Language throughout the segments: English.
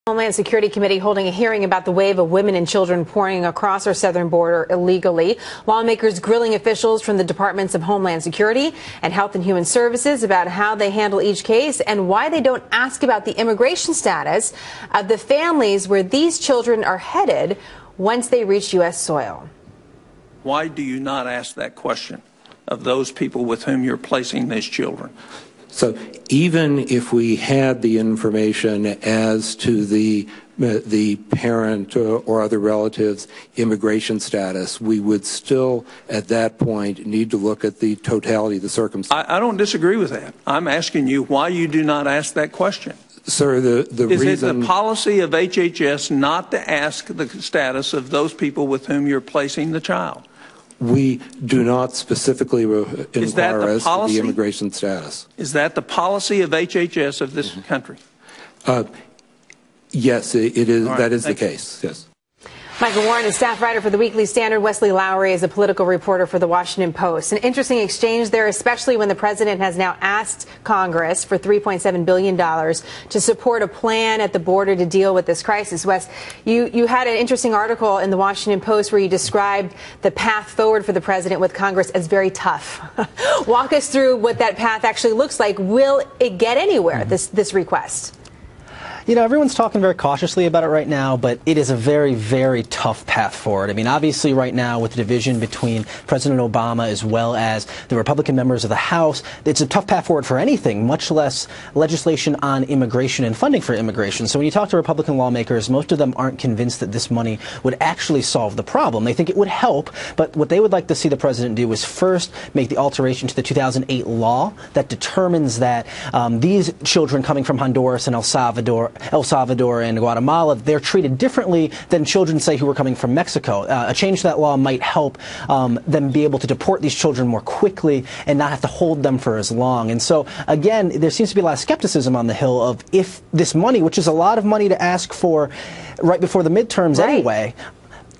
Homeland Security Committee holding a hearing about the wave of women and children pouring across our southern border illegally. Lawmakers grilling officials from the Departments of Homeland Security and Health and Human Services about how they handle each case and why they don't ask about the immigration status of the families where these children are headed once they reach U.S. soil. Why do you not ask that question of those people with whom you're placing these children? So even if we had the information as to the parent or other relatives' immigration status, we would still, at that point, need to look at the totality of the circumstances. I don't disagree with that. I'm asking you why you do not ask that question. Sir, the reason... Is it the policy of HHS not to ask the status of those people with whom you're placing the child? We do not specifically inquire as to the immigration status. Is that the policy of HHS of this country? Yes, it is. Right, that is the case. Yes. Michael Warren is staff writer for the Weekly Standard. Wesley Lowery is a political reporter for the Washington Post. An interesting exchange there, especially when the president has now asked Congress for $3.7 billion to support a plan at the border to deal with this crisis. Wes, you had an interesting article in the Washington Post where you described the path forward for the president with Congress as very tough. Walk us through what that path actually looks like. Will it get anywhere, this request? You know, everyone's talking very cautiously about it right now, but it is a very, very tough path forward. I mean, obviously right now with the division between President Obama as well as the Republican members of the House, it's a tough path forward for anything, much less legislation on immigration and funding for immigration. So when you talk to Republican lawmakers, most of them aren't convinced that this money would actually solve the problem. They think it would help, but what they would like to see the president do is first make the alteration to the 2008 law that determines that these children coming from Honduras and El Salvador and Guatemala, they're treated differently than children, say, who are coming from Mexico. A change to that law might help them be able to deport these children more quickly and not have to hold them for as long. And so, again, there seems to be a lot of skepticism on the Hill of if this money, which is a lot of money to ask for right before the midterms anyway,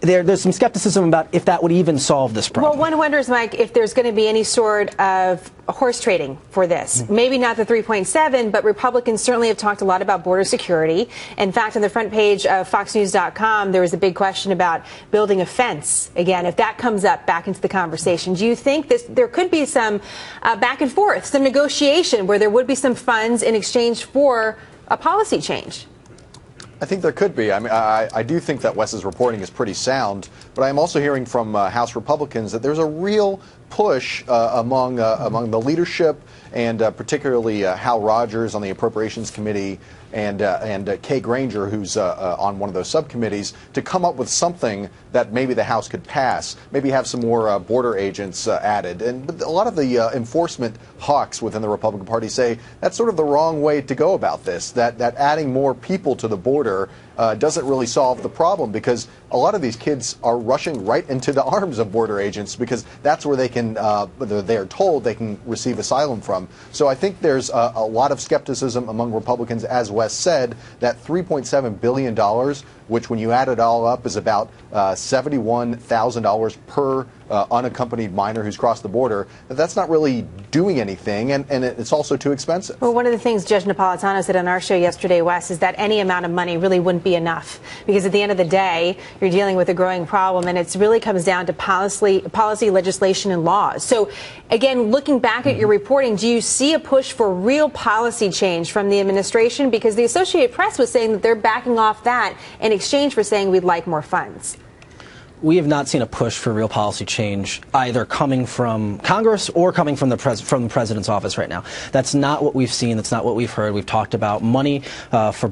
there's some skepticism about if that would even solve this problem. Well, one wonders, Mike, if there's going to be any sort of horse trading for this. Maybe not the 3.7, but Republicans certainly have talked a lot about border security. In fact, on the front page of FoxNews.com, there was a big question about building a fence. Again, if that comes up back into the conversation, do you think there could be some back and forth, some negotiation where there would be some funds in exchange for a policy change? I think there could be. I mean, I do think that Wes's reporting is pretty sound, but I'm also hearing from House Republicans that there's a real push among the leadership and particularly Hal Rogers on the Appropriations Committee and Kay Granger, who's on one of those subcommittees, to come up with something that maybe the House could pass, maybe have some more border agents added. But a lot of the enforcement hawks within the Republican Party say that's sort of the wrong way to go about this, that adding more people to the border doesn't really solve the problem, because a lot of these kids are rushing right into the arms of border agents because that's where they can, they are told they can receive asylum from. So I think there's a lot of skepticism among Republicans, as Wes said, that $3.7 billion, which when you add it all up is about $71,000 per unaccompanied minor who's crossed the border, that's not really doing anything, and it's also too expensive. Well, one of the things Judge Napolitano said on our show yesterday, Wes, is that any amount of money really wouldn't be enough, because at the end of the day, you're dealing with a growing problem, and it really comes down to policy, legislation, and laws. So, again, looking back at your reporting, do you see a push for real policy change from the administration? Because the Associated Press was saying that they're backing off that in exchange for saying we'd like more funds. We have not seen a push for real policy change either coming from Congress or coming from the president's office right now. That's not what we've seen. That's not what we've heard. We've talked about money for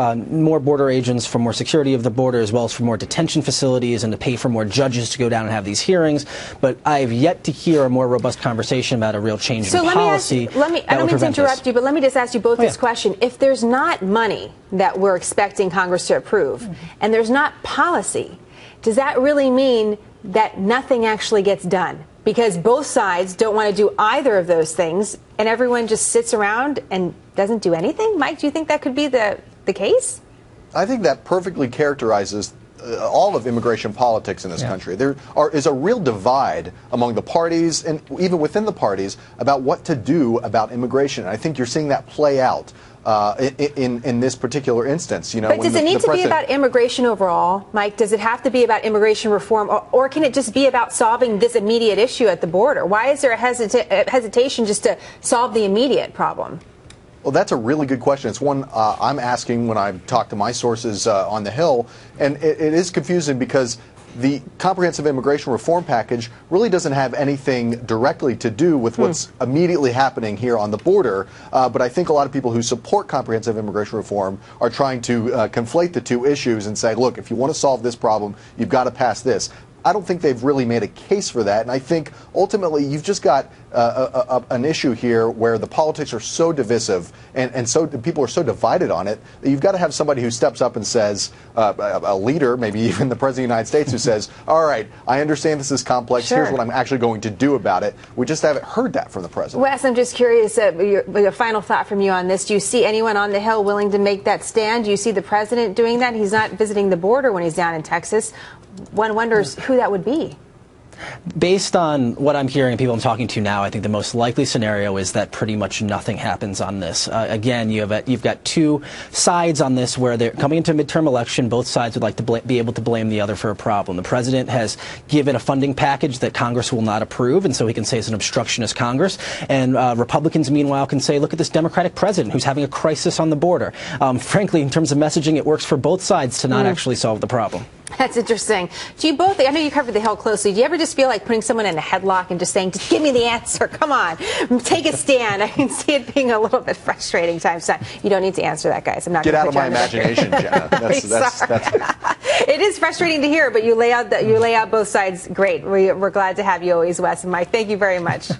more border agents, for more security of the border, as well as for more detention facilities and to pay for more judges to go down and have these hearings. But I have yet to hear a more robust conversation about a real change in policy. I don't mean to interrupt you, but let me just ask you both this question. If there's not money that we're expecting Congress to approve, and there's not policy, does that really mean that nothing actually gets done? Because both sides don't want to do either of those things, and everyone just sits around and doesn't do anything? Mike, do you think that could be the case? I think that perfectly characterizes all of immigration politics in this country. There is a real divide among the parties and even within the parties about what to do about immigration. And I think you're seeing that play out in this particular instance. But does it need to be about immigration overall, Mike? Does it have to be about immigration reform, or can it just be about solving this immediate issue at the border? Why is there a hesitation just to solve the immediate problem? Well, that's a really good question. It's one I'm asking when I talk to my sources on the Hill, and it is confusing because the comprehensive immigration reform package really doesn't have anything directly to do with what's immediately happening here on the border. But I think a lot of people who support comprehensive immigration reform are trying to conflate the two issues and say, look, if you want to solve this problem, you've got to pass this. I don't think they've really made a case for that, and I think ultimately you've just got an issue here where the politics are so divisive and so people are so divided on it that you've got to have somebody who steps up and says, a leader, maybe even the President of the United States, who says, all right, I understand this is complex, here's what I'm actually going to do about it. We just haven't heard that from the President. Wes, I'm just curious, your final thought from you on this. Do you see anyone on the Hill willing to make that stand? Do you see the President doing that? He's not visiting the border when he's down in Texas. One wonders who that would be. Based on what I'm hearing and people I'm talking to now, I think the most likely scenario is that pretty much nothing happens on this. Again, you've got two sides on this where they're coming into a midterm election. Both sides would like to be able to blame the other for a problem. The president has given a funding package that Congress will not approve, and so he can say it's an obstructionist Congress. And Republicans, meanwhile, can say, look at this Democratic president who's having a crisis on the border. Frankly, in terms of messaging, it works for both sides to not actually solve the problem. That's interesting. Do you both, I know you covered the Hill closely, do you ever just feel like putting someone in a headlock and just saying, just give me the answer, come on, take a stand? I can see it being a little bit frustrating times. You don't need to answer that, guys. I'm not Get out of my imagination, Jenna. That's It is frustrating to hear, but you lay out both sides great. We're glad to have you always, Wes and Mike. Thank you very much.